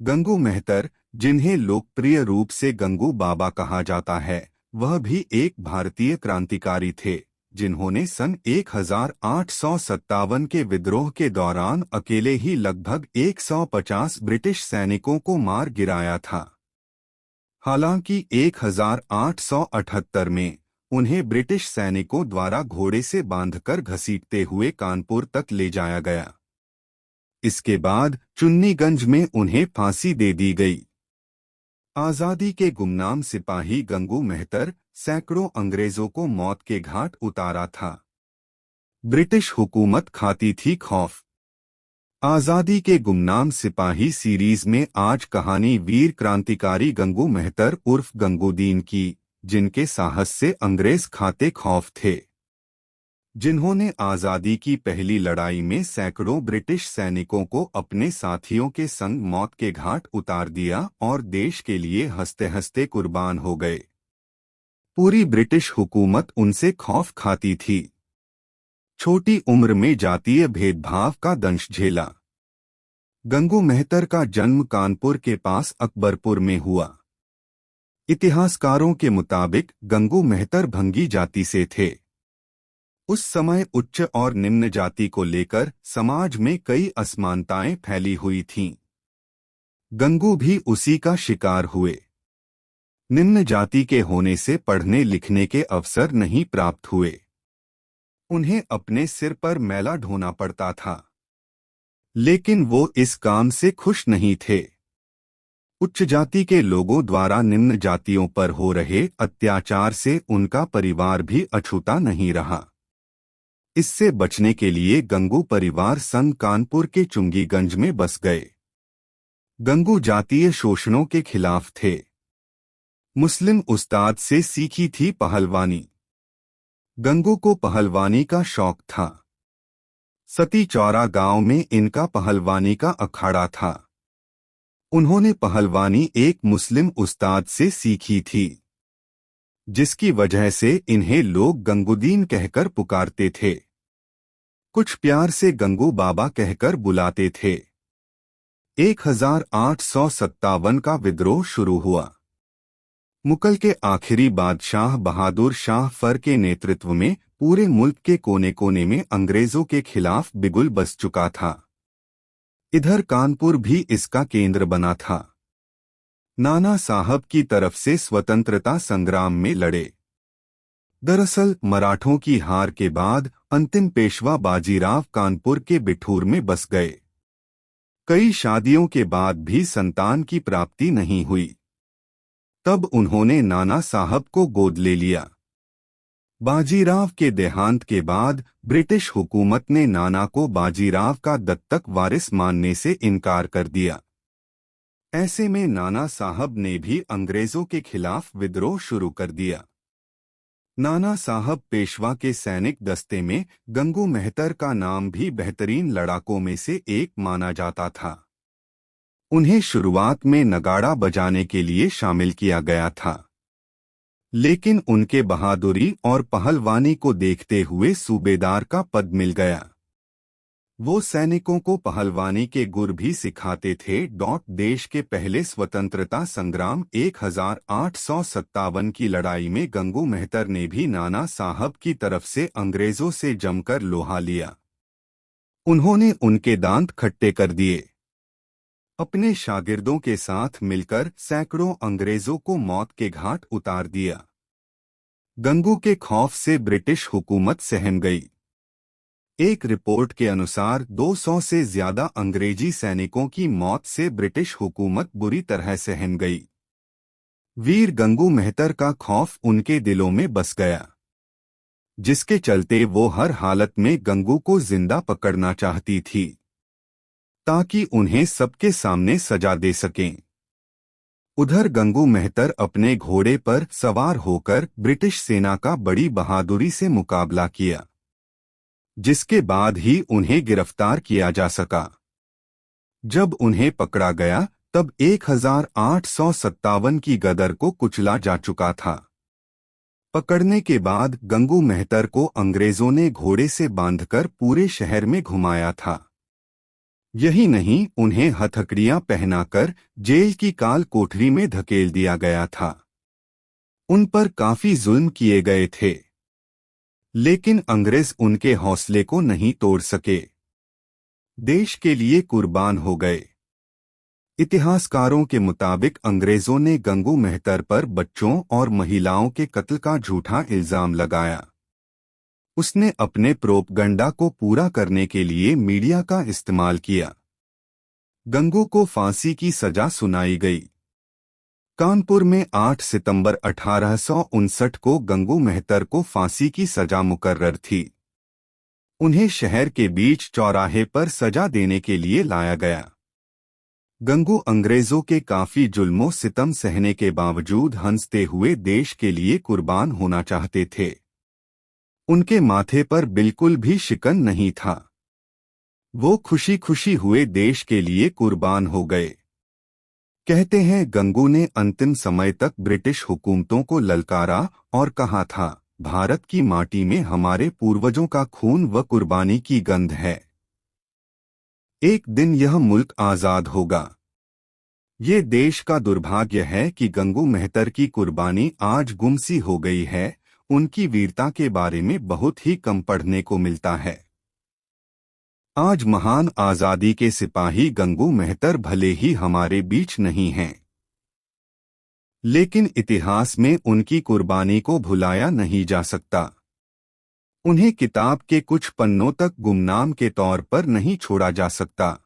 गंगू मेहतर, जिन्हें लोकप्रिय रूप से गंगू बाबा कहा जाता है, वह भी एक भारतीय क्रांतिकारी थे जिन्होंने सन 1857 के विद्रोह के दौरान अकेले ही लगभग 150 ब्रिटिश सैनिकों को मार गिराया था। हालांकि 1878 में उन्हें ब्रिटिश सैनिकों द्वारा घोड़े से बांधकर घसीटते हुए कानपुर तक ले जाया गया। इसके बाद चुन्नीगंज में उन्हें फांसी दे दी गई। आजादी के गुमनाम सिपाही गंगू मेहतर सैकड़ों अंग्रेजों को मौत के घाट उतारा था। ब्रिटिश हुकूमत खाती थी खौफ। आजादी के गुमनाम सिपाही सीरीज में आज कहानी वीर क्रांतिकारी गंगू मेहतर उर्फ गंगूदीन की, जिनके साहस से अंग्रेज खाते खौफ थे, जिन्होंने आजादी की पहली लड़ाई में सैकड़ों ब्रिटिश सैनिकों को अपने साथियों के संग मौत के घाट उतार दिया और देश के लिए हंसते हंसते कुर्बान हो गए। पूरी ब्रिटिश हुकूमत उनसे खौफ खाती थी। छोटी उम्र में जातीय भेदभाव का दंश झेला। गंगू मेहतर का जन्म कानपुर के पास अकबरपुर में हुआ। इतिहासकारों के मुताबिक गंगू मेहतर भंगी जाति से थे। उस समय उच्च और निम्न जाति को लेकर समाज में कई असमानताएं फैली हुई थीं। गंगू भी उसी का शिकार हुए। निम्न जाति के होने से पढ़ने लिखने के अवसर नहीं प्राप्त हुए। उन्हें अपने सिर पर मैला ढोना पड़ता था, लेकिन वो इस काम से खुश नहीं थे। उच्च जाति के लोगों द्वारा निम्न जातियों पर हो रहे अत्याचार से उनका परिवार भी अछूता नहीं रहा। इससे बचने के लिए गंगू परिवार संग कानपुर के चुंगीगंज में बस गए। गंगू जातीय शोषणों के खिलाफ थे। मुस्लिम उस्ताद से सीखी थी पहलवानी। गंगू को पहलवानी का शौक था। सती चौरा गांव में इनका पहलवानी का अखाड़ा था। उन्होंने पहलवानी एक मुस्लिम उस्ताद से सीखी थी, जिसकी वजह से इन्हें लोग गंगूदीन कहकर पुकारते थे। कुछ प्यार से गंगू बाबा कहकर बुलाते थे। 1857 का विद्रोह शुरू हुआ। मुगल के आखिरी बादशाह बहादुर शाह फर के नेतृत्व में पूरे मुल्क के कोने कोने में अंग्रेजों के खिलाफ बिगुल बस चुका था। इधर कानपुर भी इसका केंद्र बना था। नाना साहब की तरफ से स्वतंत्रता संग्राम में लड़े। दरअसल मराठों की हार के बाद अंतिम पेशवा बाजीराव कानपुर के बिठूर में बस गए। कई शादियों के बाद भी संतान की प्राप्ति नहीं हुई। तब उन्होंने नाना साहब को गोद ले लिया। बाजीराव के देहांत के बाद ब्रिटिश हुकूमत ने नाना को बाजीराव का दत्तक वारिस मानने से इनकार कर दिया। ऐसे में नाना साहब ने भी अंग्रेजों के खिलाफ विद्रोह शुरू कर दिया। नाना साहब पेशवा के सैनिक दस्ते में गंगू मेहतर का नाम भी बेहतरीन लड़ाकों में से एक माना जाता था। उन्हें शुरुआत में नगाड़ा बजाने के लिए शामिल किया गया था, लेकिन उनके बहादुरी और पहलवानी को देखते हुए सूबेदार का पद मिल गया। वो सैनिकों को पहलवानी के गुर भी सिखाते थे। देश के पहले स्वतंत्रता संग्राम 1857 की लड़ाई में गंगू मेहतर ने भी नाना साहब की तरफ से अंग्रेजों से जमकर लोहा लिया। उन्होंने उनके दांत खट्टे कर दिए। अपने शागिर्दों के साथ मिलकर सैकड़ों अंग्रेजों को मौत के घाट उतार दिया। गंगू के खौफ से ब्रिटिश हुकूमत सहम गई। एक रिपोर्ट के अनुसार 200 से ज्यादा अंग्रेजी सैनिकों की मौत से ब्रिटिश हुकूमत बुरी तरह सहम गई। वीर गंगू मेहतर का खौफ उनके दिलों में बस गया, जिसके चलते वो हर हालत में गंगू को जिंदा पकड़ना चाहती थी, ताकि उन्हें सबके सामने सजा दे सकें। उधर गंगू मेहतर अपने घोड़े पर सवार होकर ब्रिटिश सेना का बड़ी बहादुरी से मुकाबला किया, जिसके बाद ही उन्हें गिरफ्तार किया जा सका। जब उन्हें पकड़ा गया तब 1857 की गदर को कुचला जा चुका था। पकड़ने के बाद गंगू मेहतर को अंग्रेजों ने घोड़े से बांधकर पूरे शहर में घुमाया था। यही नहीं, उन्हें हथकड़ियां पहनाकर जेल की काल कोठरी में धकेल दिया गया था। उन पर काफी जुल्म किए गए थे, लेकिन अंग्रेज उनके हौसले को नहीं तोड़ सके। देश के लिए कुर्बान हो गए। इतिहासकारों के मुताबिक अंग्रेजों ने गंगू मेहतर पर बच्चों और महिलाओं के कत्ल का झूठा इल्जाम लगाया। उसने अपने प्रोपगंडा को पूरा करने के लिए मीडिया का इस्तेमाल किया। गंगू को फांसी की सजा सुनाई गई। कानपुर में 8 सितंबर 1859 को गंगू मेहतर को फांसी की सजा मुकर्रर थी। उन्हें शहर के बीच चौराहे पर सजा देने के लिए लाया गया। गंगू अंग्रेजों के काफी जुल्मों सितम सहने के बावजूद हंसते हुए देश के लिए कुर्बान होना चाहते थे। उनके माथे पर बिल्कुल भी शिकन नहीं था। वो खुशी खुशी हुए देश के लिए कुर्बान हो गए। कहते हैं गंगू ने अंतिम समय तक ब्रिटिश हुकूमतों को ललकारा और कहा था, भारत की माटी में हमारे पूर्वजों का खून व कुर्बानी की गंध है। एक दिन यह मुल्क आजाद होगा। ये देश का दुर्भाग्य है कि गंगू मेहतर की कुर्बानी आज गुमसी हो गई है। उनकी वीरता के बारे में बहुत ही कम पढ़ने को मिलता है। आज महान आजादी के सिपाही गंगू मेहतर भले ही हमारे बीच नहीं हैं, लेकिन इतिहास में उनकी कुर्बानी को भुलाया नहीं जा सकता। उन्हें किताब के कुछ पन्नों तक गुमनाम के तौर पर नहीं छोड़ा जा सकता।